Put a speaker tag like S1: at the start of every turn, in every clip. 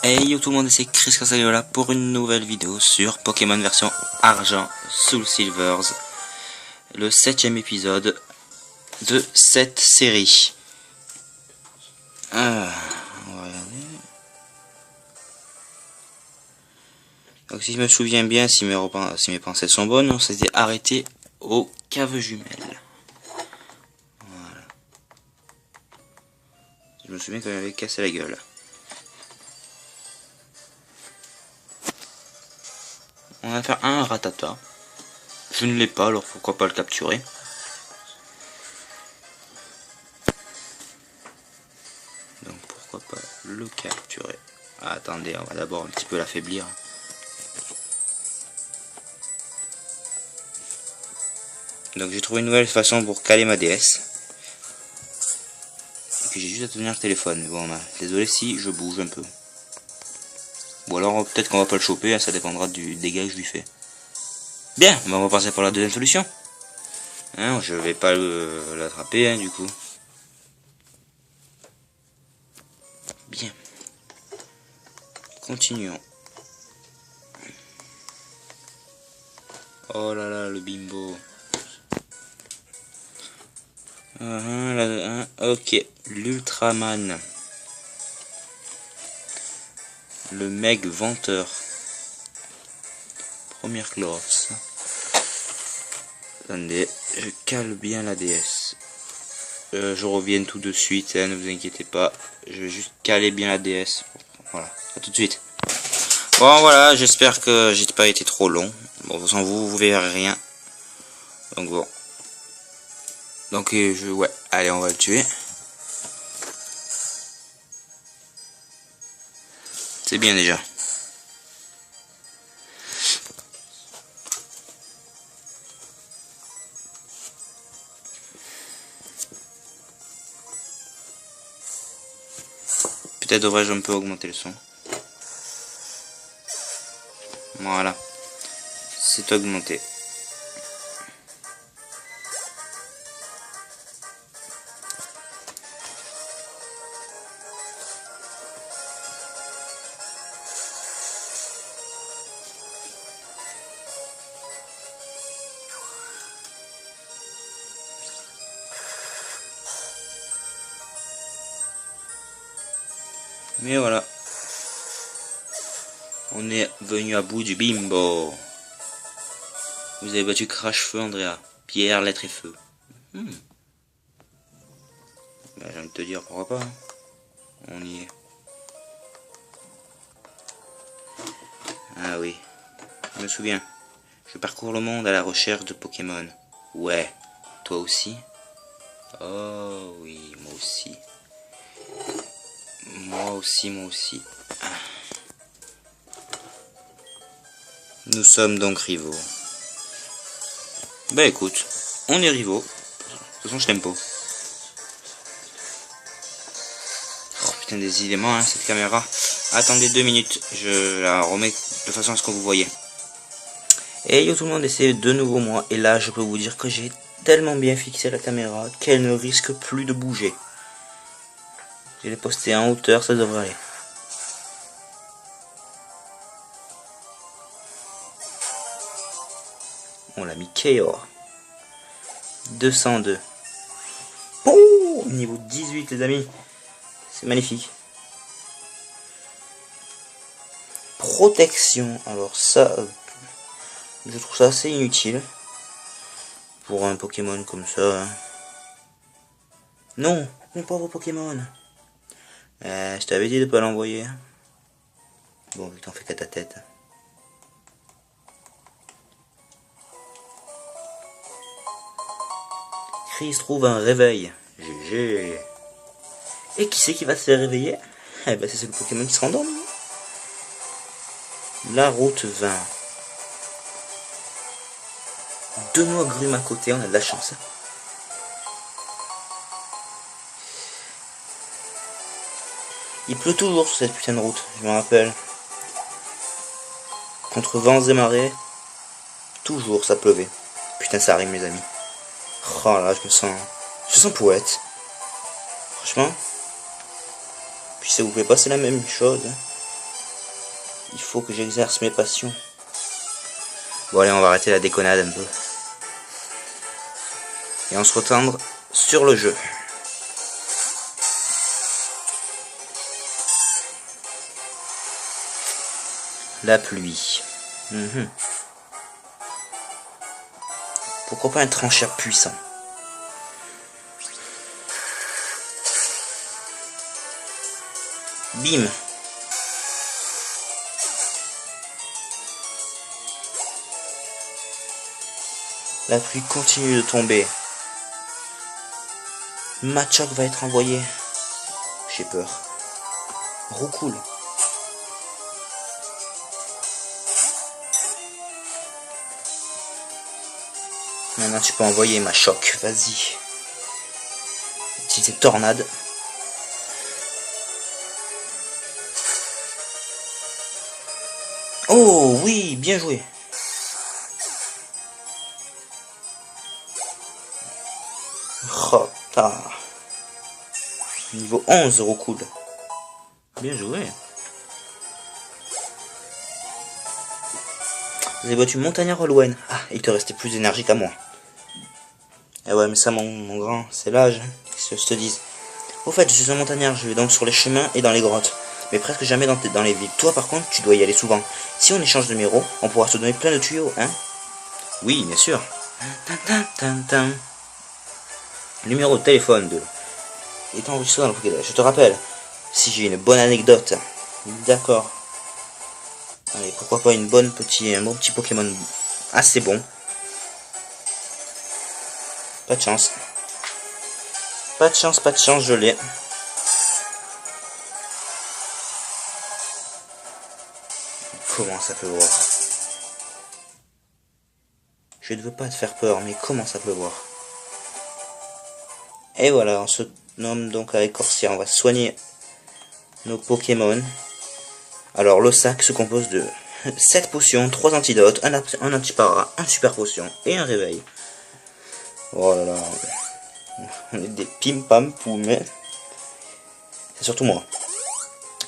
S1: Hey yo tout le monde, c'est Chris Casagliola pour une nouvelle vidéo sur Pokémon version Argent Soul Silvers, le 7ème épisode de cette série. On va regarder. Donc si je me souviens bien, si mes pensées sont bonnes, on s'était arrêté aux caves jumelles. Voilà. Je me souviens qu'on avait cassé la gueule. On va faire un Rattata. Je ne l'ai pas, alors pourquoi pas le capturer. Donc pourquoi pas le capturer. Ah, attendez, on va d'abord un petit peu l'affaiblir. Donc j'ai trouvé une nouvelle façon pour caler ma DS. Et que j'ai juste à tenir le téléphone. Bon, désolé si je bouge un peu. Ou alors peut-être qu'on va pas le choper, hein, ça dépendra du dégât que je lui fais. Bien, on va passer par la deuxième solution. Hein, je vais pas l'attraper, hein, du coup. Bien. Continuons. Oh là là, le bimbo. Ok, l'Ultraman. Le mec venteur. Première classe. Attendez, je cale bien la DS. Je reviens tout de suite, hein, ne vous inquiétez pas. Je vais juste caler bien la DS. Voilà, à tout de suite. Bon voilà, j'espère que j'ai pas été trop long. Bon, de toute façon vous verrez rien. Donc bon. Donc ouais, allez on va le tuer. C'est bien déjà. Peut-être devrais-je un peu augmenter le son. Voilà. C'est augmenté. Mais voilà. On est venu à bout du bimbo. Vous avez battu Crash-Feu, Andrea. Pierre, lettre et feu. Ben, j'ai envie de te dire, pourquoi pas. Hein. On y est. Ah oui. Je me souviens. Je parcours le monde à la recherche de Pokémon. Ouais. Toi aussi? Oh oui, moi aussi. Moi aussi. Nous sommes donc rivaux. Bah écoute, on est rivaux. De toute façon, je t'aime pas. Oh putain, des éléments, hein, cette caméra. Attendez 2 minutes, je la remets de façon à ce que vous voyez. Et yo tout le monde, c'est de nouveau moi. Et là, je peux vous dire que j'ai tellement bien fixé la caméra qu'elle ne risque plus de bouger. Je l'ai posté en hauteur, ça devrait aller. On l'a mis KO. 202. Oh, niveau 18 les amis. C'est magnifique. Protection. Alors ça, je trouve ça assez inutile. Pour un Pokémon comme ça. Hein. Non, mon pauvre Pokémon. Je t'avais dit de pas l'envoyer. Bon, vu que t'en fais qu'à ta tête. Chris trouve un réveil. GG. Et qui c'est qui va se faire réveiller? Eh ben c'est le Pokémon qui se rendort. La route 20. 2 noix grumes à côté, on a de la chance. Il pleut toujours sur cette putain de route, je me rappelle. Contre vents et marées, toujours ça pleuvait. Putain ça arrive mes amis. Oh là, je me sens poète. Franchement. Puis ça vous plaît pas, c'est la même chose. Il faut que j'exerce mes passions. Bon allez, on va arrêter la déconnade un peu. Et on se retendre sur le jeu. La pluie. Pourquoi pas un trancheur puissant? Bim. La pluie continue de tomber. Machoc va être envoyé. J'ai peur. Roucoule. Maintenant tu peux envoyer Machoc, vas-y. Petite tornade. Oh oui, bien joué. Oh, niveau 11, Roucoule. Bien joué. Vous avez battu Montagnard Olwen. Ah, il te restait plus d'énergie qu'à moi. Eh ouais, mais ça, mon grand, c'est l'âge. Qu'est-ce que je te dise. Au fait, je suis un montagnard, je vais donc sur les chemins et dans les grottes. Mais presque jamais dans les villes. Toi, par contre, tu dois y aller souvent. Si on échange de numéros, on pourra se donner plein de tuyaux, hein? Oui, bien sûr. Numéro de téléphone de... est enregistré dans le Pokédex. Je te rappelle, si j'ai une bonne anecdote. D'accord. Allez, pourquoi pas un bon petit Pokémon assez bon. Pas de chance. Pas de chance, je l'ai. Comment ça peut voir? Je ne veux pas te faire peur, mais comment ça peut voir? Et voilà, on se nomme donc avec Corsia. On va soigner nos Pokémon. Alors, le sac se compose de 7 potions, 3 antidotes, un antipara, un super potion et un réveil. Oh là là. On est des pim pam poum. C'est surtout moi.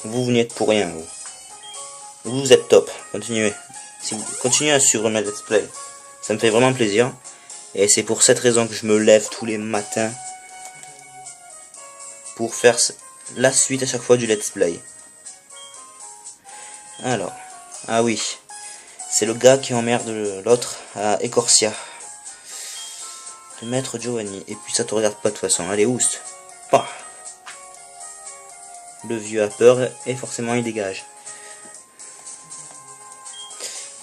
S1: Vous n'y êtes pour rien, vous. Vous êtes top. Continuez. Si vous continuez à suivre mes let's play, ça me fait vraiment plaisir. Et c'est pour cette raison que je me lève tous les matins pour faire la suite à chaque fois du let's play. Alors, ah oui, c'est le gars qui emmerde l'autre à Écorcia. Le maître Giovanni. Et puis ça te regarde pas de toute façon. Allez, oust. Bah. Le vieux a peur et forcément il dégage.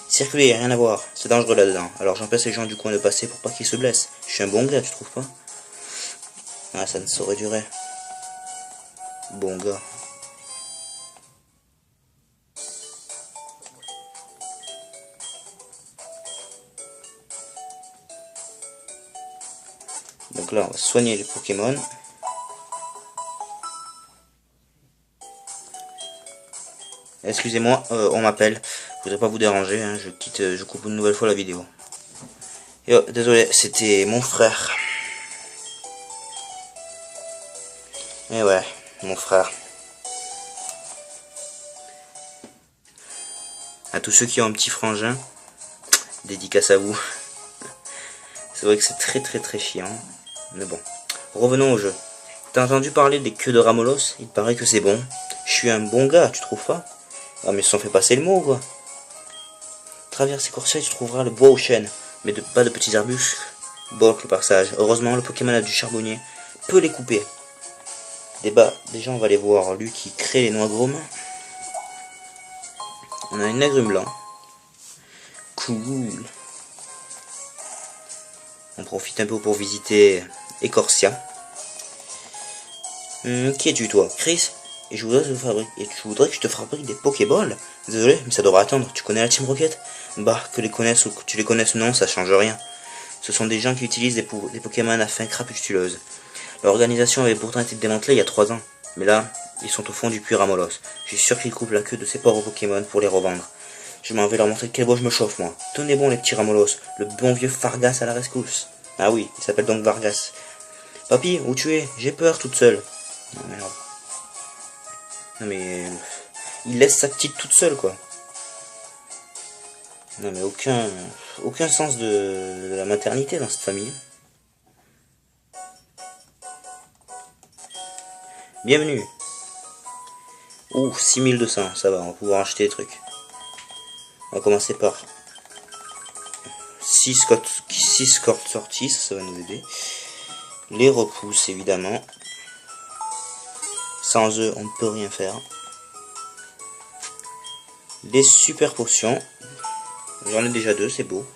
S1: Circuler, rien à voir. C'est dangereux là-dedans. Alors j'empêche les gens du coin de passer pour pas qu'ils se blessent. Je suis un bon gars, tu trouves pas? Ah, ça ne saurait durer. Bon gars. Donc là, on va soigner les Pokémon. Excusez-moi, on m'appelle. Je voudrais pas vous déranger, hein, je coupe une nouvelle fois la vidéo. Et oh, désolé, c'était mon frère. Et ouais, mon frère. À tous ceux qui ont un petit frangin, dédicace à vous. C'est vrai que c'est très chiant. Mais bon, revenons au jeu. T'as entendu parler des queues de Ramolos? Il paraît que c'est bon. Je suis un bon gars, tu trouves pas? Ah mais sans fait passer le mot quoi. Traverse Écorcia et tu trouveras le bois aux chênes. Mais pas de petits arbustes bloquent le passage. Heureusement, le Pokémon a du charbonnier peut les couper. Déjà on va aller voir lui qui crée les noix grumes. On a une agrume blanc. Cool. On profite un peu pour visiter Écorcia. Qui es-tu toi? Chris? Et je voudrais que je te fabrique des Pokéballs. Désolé, mais ça devra attendre. Tu connais la Team Rocket? Bah, que les connaisses ou que tu les connaisses non, ça change rien. Ce sont des gens qui utilisent des Pokémon à fin crapultueuse. L'organisation avait pourtant été démantelée il y a 3 ans. Mais là, ils sont au fond du puits Ramolos. Je suis sûr qu'ils coupent la queue de ces pauvres Pokémon pour les revendre. Je m'en vais leur montrer quel bois je me chauffe, moi. Tenez bon, les petits Ramolos. Le bon vieux Fargas à la rescousse. Ah oui, il s'appelle donc Vargas. Papy, où tu es? J'ai peur toute seule. Non mais il laisse sa petite toute seule quoi. Non mais aucun sens de la maternité dans cette famille. Bienvenue. Ouh, 6200, ça va, on va pouvoir acheter des trucs. On va commencer par 6 cordes sorties, ça va nous aider. Les repousses, évidemment. Sans eux, on ne peut rien faire. Les super potions. J'en ai déjà 2, c'est beau.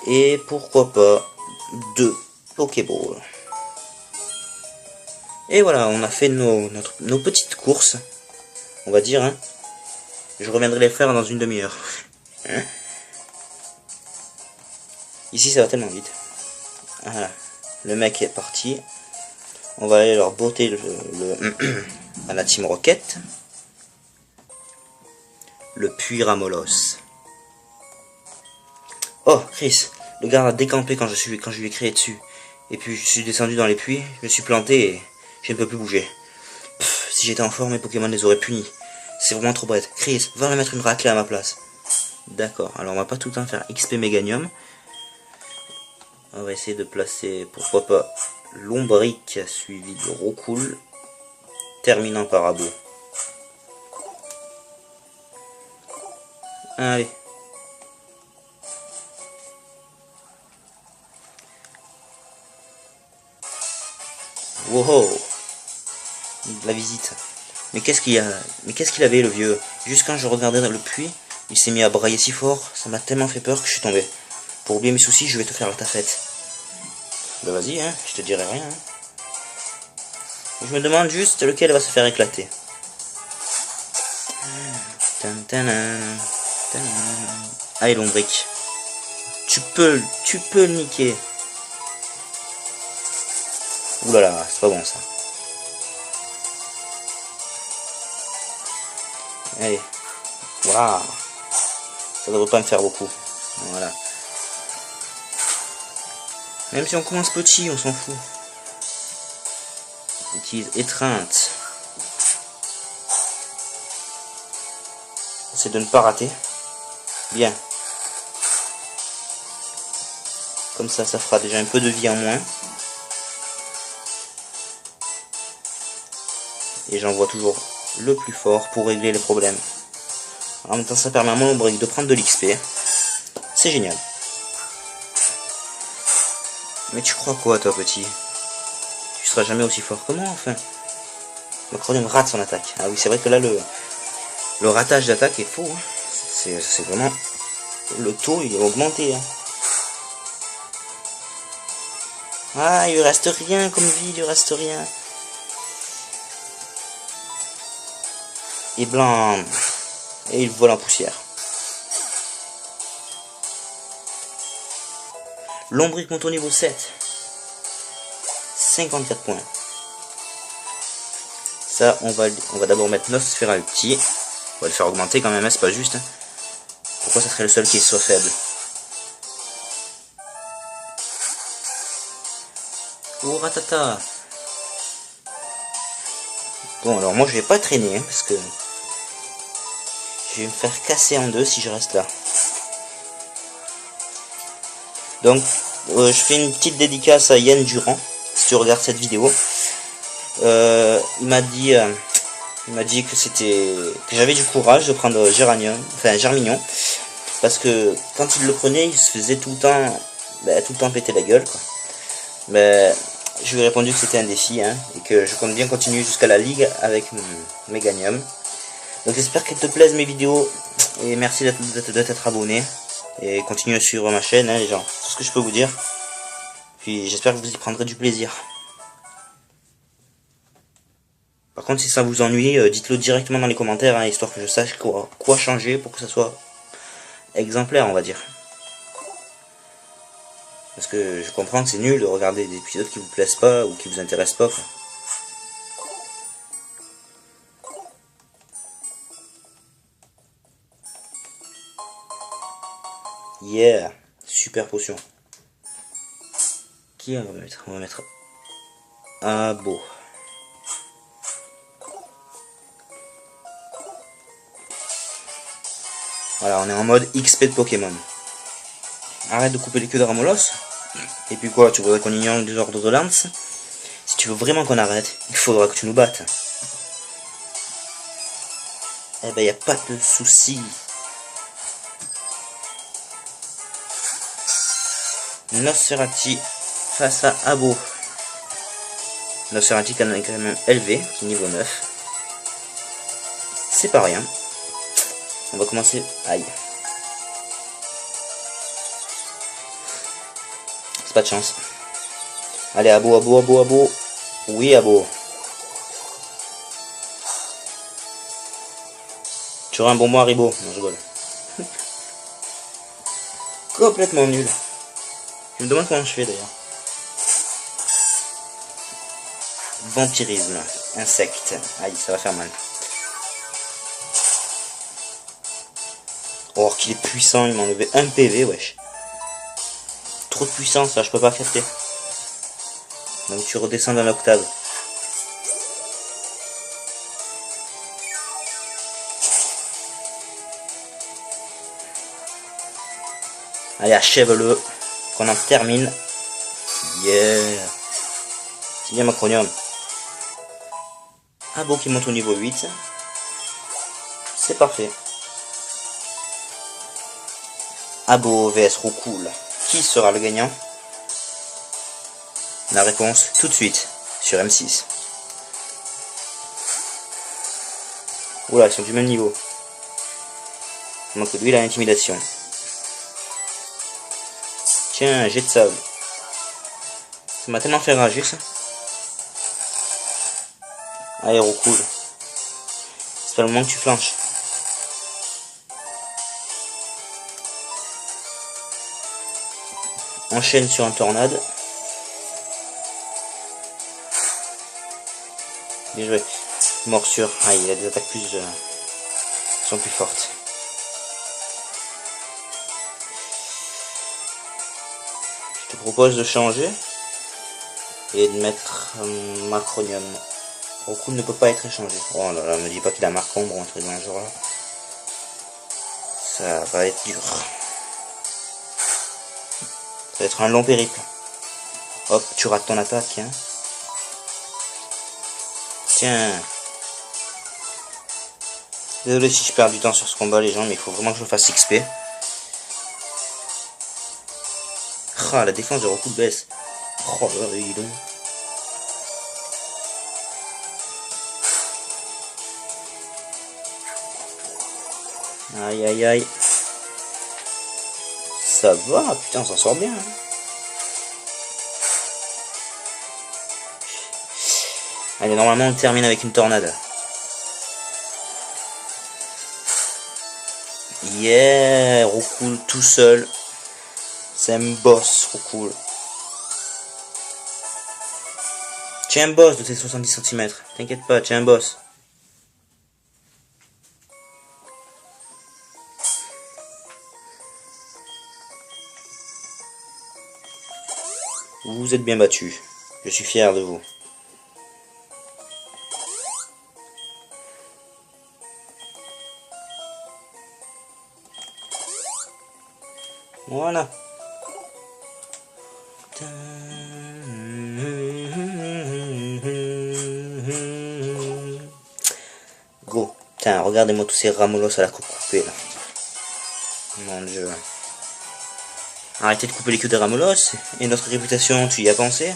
S1: Et pourquoi pas 2 Pokéballs. Et voilà, on a fait nos petites courses, on va dire. Hein. Je reviendrai les faire dans une demi-heure. Hein. Ici, ça va tellement vite. Voilà, le mec est parti. On va aller leur botter à la Team Rocket. Le puits Ramolos. Oh, Chris, le gars a décampé quand je lui ai créé dessus. Et puis je suis descendu dans les puits, je me suis planté et je ne peux plus bouger. Pff, si j'étais en forme, mes Pokémon les auraient punis. C'est vraiment trop bête. Chris, va leur mettre une raclée à ma place. D'accord, alors on va pas tout le temps faire XP Méganium. On va essayer de placer, pourquoi pas, Lombric suivi de Roucoule, terminant par Abo. Allez. Wow, la visite. Mais qu'est-ce qu'il avait le vieux? Juste quand je regardais dans le puits, il s'est mis à brailler si fort, ça m'a tellement fait peur que je suis tombé. Pour oublier mes soucis, je vais te faire ta fête. Bah vas-y, hein, je te dirai rien. Hein. Je me demande juste lequel va se faire éclater. Allez Lombric. Tu peux le niquer. Oulala, c'est pas bon ça. Allez. Waouh. Ça devrait pas me faire beaucoup. Voilà. Même si on commence petit, on s'en fout. Utilise étreinte. C'est de ne pas rater. Bien. Comme ça, ça fera déjà un peu de vie en moins. Et j'envoie toujours le plus fort pour régler les problèmes. En même temps, ça permet à mon Lombric de prendre de l'XP. C'est génial. Mais tu crois quoi, toi, petit? Tu seras jamais aussi fort que moi, enfin. Le Cronium rate son attaque. Ah oui, c'est vrai que là, le ratage d'attaque est faux. Hein. C'est vraiment... Le taux, il est augmenté. Hein. Ah, il lui reste rien comme vie, il lui reste rien. Et blanc. Et il vole en poussière. Lombric monte au niveau 7. 54 points. Ça, on va d'abord mettre Nosphera Ulti. On va le faire augmenter quand même, hein, c'est pas juste. Hein. Pourquoi ça serait le seul qui soit faible? Oh ratata. Bon alors moi je vais pas traîner hein, parce que je vais me faire casser en deux si je reste là. Donc je fais une petite dédicace à Yann Durand si tu regardes cette vidéo. Il m'a dit que j'avais du courage de prendre Germignon, parce que quand il le prenait, il se faisait tout le temps péter la gueule quoi. Mais je lui ai répondu que c'était un défi hein, et que je compte bien continuer jusqu'à la ligue avec Méganium. Donc j'espère qu'elles te plaisent mes vidéos et merci de t'être abonné et continuez à suivre ma chaîne hein, les gens, tout ce que je peux vous dire. Puis j'espère que vous y prendrez du plaisir. Par contre si ça vous ennuie, dites-le directement dans les commentaires hein, histoire que je sache quoi changer pour que ça soit exemplaire on va dire. Parce que je comprends que c'est nul de regarder des épisodes qui vous plaisent pas ou qui vous intéressent pas quoi. Yeah, super potion. Qui on va mettre? On va mettre Abo. Voilà, on est en mode XP de Pokémon. Arrête de couper les queues de Ramolos. Et puis quoi, tu voudrais qu'on ignore les ordres de lance? Si tu veux vraiment qu'on arrête, il faudra que tu nous battes. Eh ben, y a pas de souci. Nosferatu face à Abo. Nosferatu qui est quand même élevé, qui est niveau 9. C'est pas rien. On va commencer. Aïe. C'est pas de chance. Allez, Abo, Abo, Abo, Abo. Oui, Abo. Tu auras un bonbon Haribo. Non, je rigole. Complètement nul. Je me demande comment je fais d'ailleurs. Vampirisme. Insecte. Aïe, ça va faire mal. Oh, qu'il est puissant, il m'a enlevé 1 PV, wesh. Trop de puissance, là, je peux pas capter. Donc tu redescends dans l'octave. Allez, achève-le. Qu'on en termine. Yeah. C'est bien Macronium. Ah bon, qui monte au niveau 8. C'est parfait. Abo vs Roucoule. Qui sera le gagnant? La réponse tout de suite sur M6. Oula, ils sont du même niveau. Il manque que lui, il a l'intimidation. Tiens, jet de sable. Ça m'a tellement fait rager ça. Allez, Roucoule. C'est pas le moment que tu flanches. Enchaîne sur un tornade. Bien joué. Morsure. Ah, il a des attaques plus sont plus fortes. Je te propose de changer et de mettre Macronium. Roucoule ne peut pas être échangé. Oh là là, me dis pas qu'il a Marcombre ou un truc dans le genre là. Ça va être dur. Ça va être un long périple. Hop, tu rates ton attaque. Hein. Tiens. Désolé si je perds du temps sur ce combat les gens, mais il faut vraiment que je fasse XP. Ah, la défense de Roucoule baisse. Oh là, il est long. Aïe aïe aïe. Ça va, putain, on s'en sort bien. Hein. Allez, normalement on termine avec une tornade. Yeah, Roucoule tout seul. C'est un boss, Roucoule. Tu es un boss de tes 70 cm. T'inquiète pas, tu es un boss. Vous vous êtes bien battu. Je suis fier de vous. Voilà. Go. Putain, regardez-moi tous ces ramolos à la coupe coupée là. Mon dieu. Arrêtez de couper les queues des ramolos. Et notre réputation, tu y as pensé?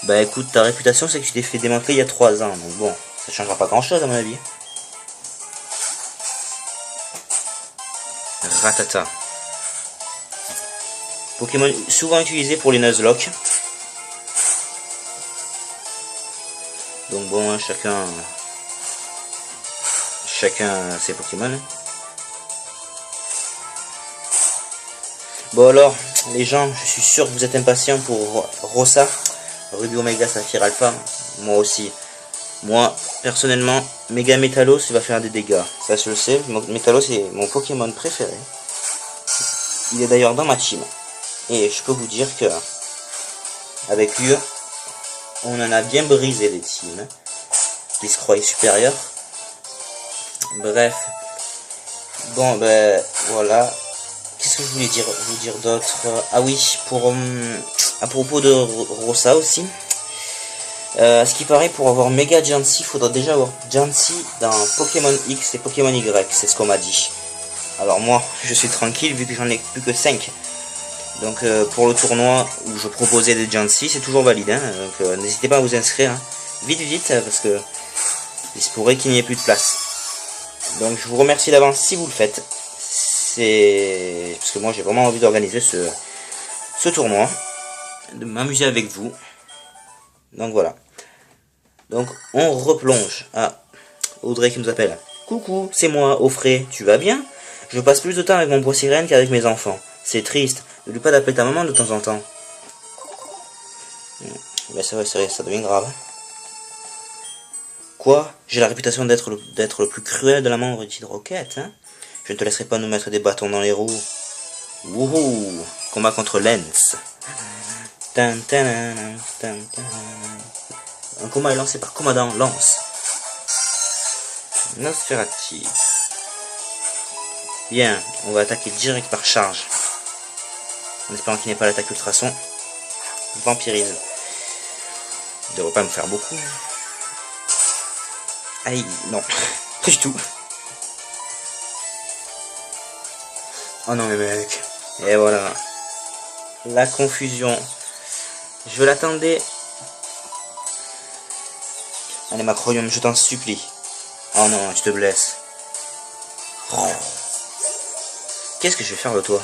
S1: Bah écoute, ta réputation c'est que tu t'es fait démanteler il y a 3 ans. Donc bon, ça changera pas grand chose à mon avis. Ratata. Pokémon souvent utilisé pour les Nuzlocke. Donc bon, hein, chacun ses Pokémon. Bon alors, les gens, je suis sûr que vous êtes impatients pour Rosa, Ruby Omega Saphir Alpha. Moi aussi. Moi, personnellement, Mega Metalos va faire des dégâts. Ça je le sais, Metalos est mon Pokémon préféré. Il est d'ailleurs dans ma team. Et je peux vous dire que avec lui, on en a bien brisé des teams qui se croyaient supérieurs. Bref, Bon, ben, voilà. Qu'est-ce que je voulais vous dire d'autre? Ah oui, à propos de Rosa aussi. À ce qui paraît, pour avoir Mega Jancy, il faudra déjà avoir Jancy dans Pokémon X et Pokémon Y, c'est ce qu'on m'a dit. Alors moi, je suis tranquille vu que j'en ai plus que 5. Donc pour le tournoi où je proposais des Jancy, c'est toujours valide. Hein, donc n'hésitez pas à vous inscrire. Hein. Vite, vite, parce que il se pourrait qu'il n'y ait plus de place. Donc je vous remercie d'avance si vous le faites. C'est parce que moi j'ai vraiment envie d'organiser ce tournoi, de m'amuser avec vous. Donc voilà. Donc on replonge. Ah, Audrey qui nous appelle. Coucou, c'est moi, Offray, tu vas bien? Je passe plus de temps avec mon bois sirène qu'avec mes enfants. C'est triste. N'oublie pas d'appeler ta maman de temps en temps. Mais c'est vrai, ça devient grave. Quoi? J'ai la réputation d'être le plus cruel de la membre de Rocket, hein? Je ne te laisserai pas nous mettre des bâtons dans les roues. Wouhou! Combat contre Lens. Un combat est lancé par Commandant Lance. Nosferati. Bien, on va attaquer direct par charge. En espérant qu'il n'y ait pas l'attaque ultrason. Vampirisme. Il ne devrait pas me faire beaucoup. Aïe, non, pas du tout. Oh non mais mec. Et voilà. La confusion. Je l'attendais. Allez Macroyum, je t'en supplie. Oh non, tu te blesses. Oh. Qu'est-ce que je vais faire de toi?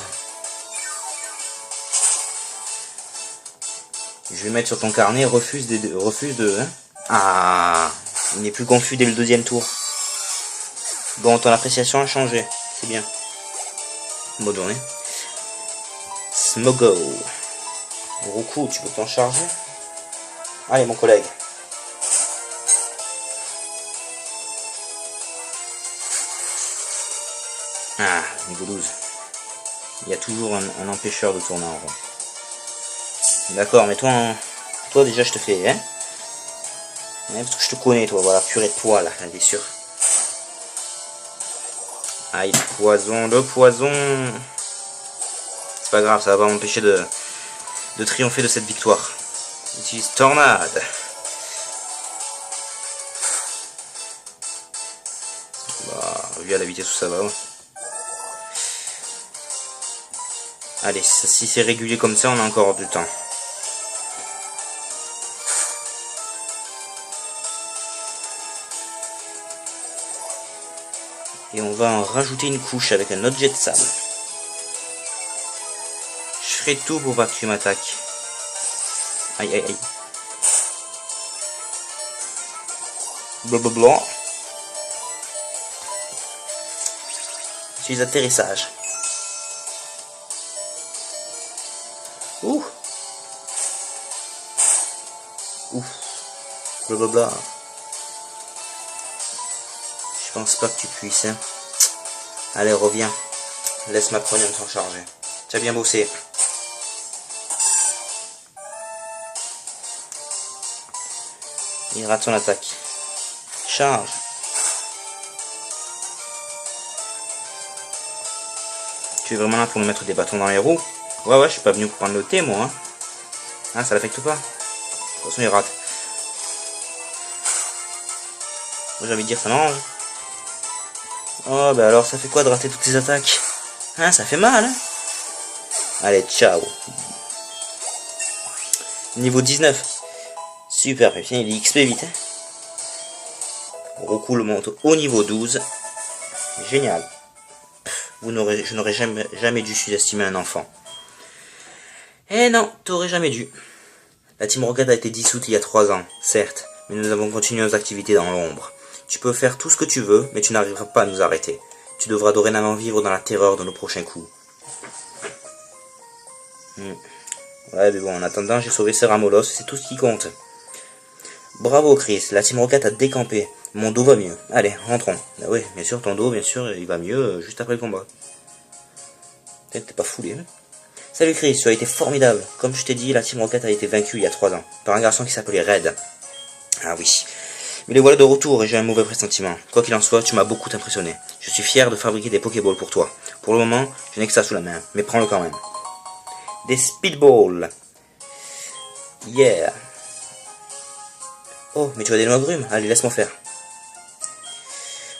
S1: Je vais mettre sur ton carnet, refuse de... Hein. Ah, il n'est plus confus dès le deuxième tour. Bon, ton appréciation a changé. C'est bien. Bonne journée. Smogo. Roku, tu peux t'en charger? Allez, mon collègue. Ah, niveau 12. Il y a toujours un empêcheur de tourner en rond. D'accord, mais toi déjà je te fais, hein? Ouais, parce que je te connais, toi, voilà, purée de poil, bien sûr. Aïe, le poison. C'est pas grave, ça va pas m'empêcher de triompher de cette victoire. Utilise tornade. Bah, vu à la vitesse où ça va. Ouais. Allez, si c'est régulier comme ça, on a encore du temps. Et on va en rajouter une couche avec un autre jet de sable. Je ferai tout pour pas que tu m'attaques. Aïe aïe aïe. Blablabla. Utilise atterrissage. Ouh. Ouf. Blablabla. Je pense pas que tu puisses. Hein. Allez, reviens. Laisse ma première s'en charger. Tu as bien bossé. Il rate son attaque. Charge. Tu es vraiment là pour me mettre des bâtons dans les roues? Ouais, je suis pas venu pour prendre le thé, moi. Hein. Ah, ça l'affecte pas. De toute façon, il rate. Moi, j'ai envie de dire, ça mange. Oh, bah alors, ça fait quoi de rater toutes ces attaques? Hein, ça fait mal, hein? Allez, ciao. Niveau 19. Super, putain, il est XP vite, hein? Roku le monte au niveau 12. Génial. Je n'aurais jamais dû sous-estimer un enfant. Eh non, t'aurais jamais dû. La Team Rocket a été dissoute il y a 3 ans, certes, mais nous avons continué nos activités dans l'ombre. Tu peux faire tout ce que tu veux, mais tu n'arriveras pas à nous arrêter. Tu devras dorénavant vivre dans la terreur de nos prochains coups. Ouais, mais bon, en attendant, j'ai sauvé Ceramolos, c'est tout ce qui compte. Bravo Chris, la Team Rocket a décampé. Mon dos va mieux. Allez, rentrons. Ah oui, bien sûr, ton dos, bien sûr, il va mieux juste après le combat. T'es pas foulé, hein? Salut Chris, tu as été formidable. Comme je t'ai dit, la Team Rocket a été vaincue il y a 3 ans, par un garçon qui s'appelait Red. Ah oui. Mais les voilà de retour et j'ai un mauvais pressentiment. Quoi qu'il en soit, tu m'as beaucoup impressionné. Je suis fier de fabriquer des Pokéballs pour toi. Pour le moment, je n'ai que ça sous la main, mais prends-le quand même. Des Speedballs. Yeah. Oh, mais tu as des noix agrumes. Allez, laisse-moi faire.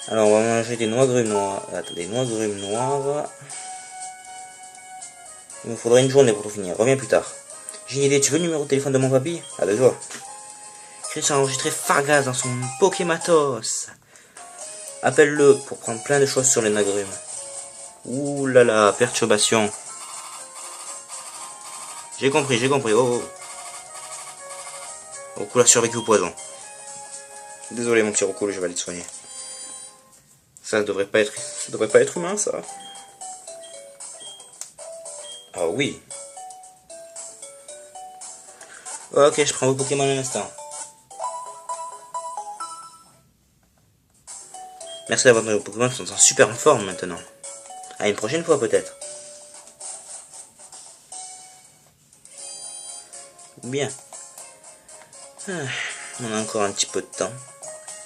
S1: Alors, on va manger des noix agrumes noires. Attends, des noix agrumes noires. Il me faudrait une journée pour tout finir. Reviens plus tard. J'ai une idée. Tu veux le numéro de téléphone de mon papy? Ah, d'accord. Chris a enregistré Fargaz dans son Pokématos. Appelle-le pour prendre plein de choses sur les agrumes. Ouh là là, perturbation. J'ai compris, j'ai compris. Oh, oh. Roku a survécu au poison. Désolé mon petit Roku, je vais aller te soigner. Ça devrait pas être humain ça. Ah oui. Ok, je prends vos Pokémon un instant. Merci d'avoir donné vos Pokémon, sont en super forme maintenant. À une prochaine fois peut-être. Bien. On a encore un petit peu de temps.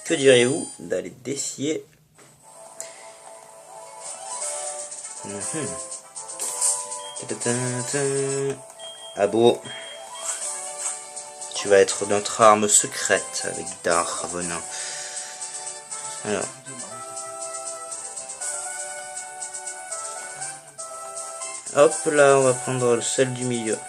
S1: Que diriez-vous d'aller défier Abo, tu vas être notre arme secrète avec Darvenin. Alors. Hop là, on va prendre celle du milieu.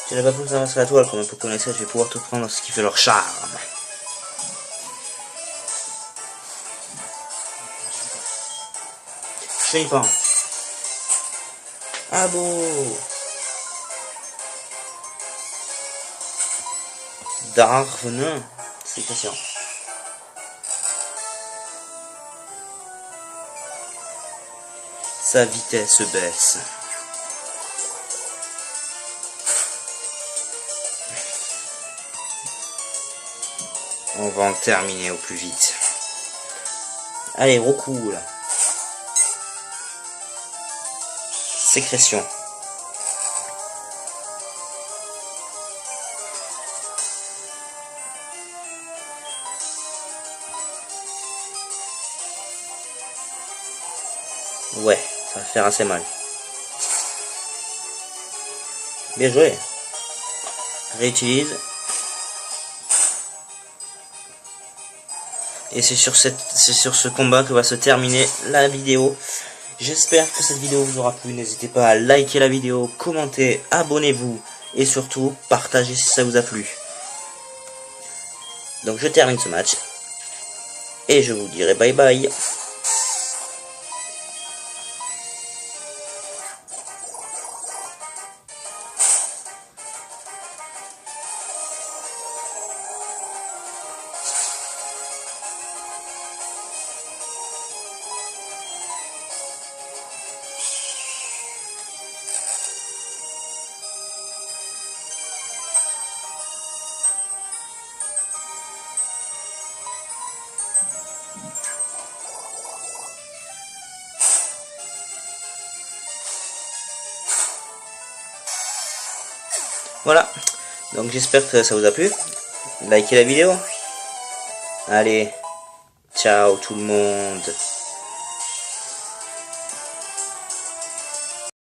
S1: Tu n'as pas pu traverser la toile comme un Pokémon Excel, je vais pouvoir te prendre ce qui fait leur charme. Chenipan. Abo. Darvenin. C'est patient. Sa vitesse baisse. On va en terminer au plus vite. Allez, Roku là. Sécrétion. Ouais, ça va faire assez mal. Bien joué. Réutilise. Et c'est sur ce combat que va se terminer la vidéo. J'espère que cette vidéo vous aura plu. N'hésitez pas à liker la vidéo, commenter, abonnez-vous et surtout partagez si ça vous a plu. Donc je termine ce match et je vous dirai bye bye. Voilà, donc j'espère que ça vous a plu. Likez la vidéo. Allez, ciao tout le monde.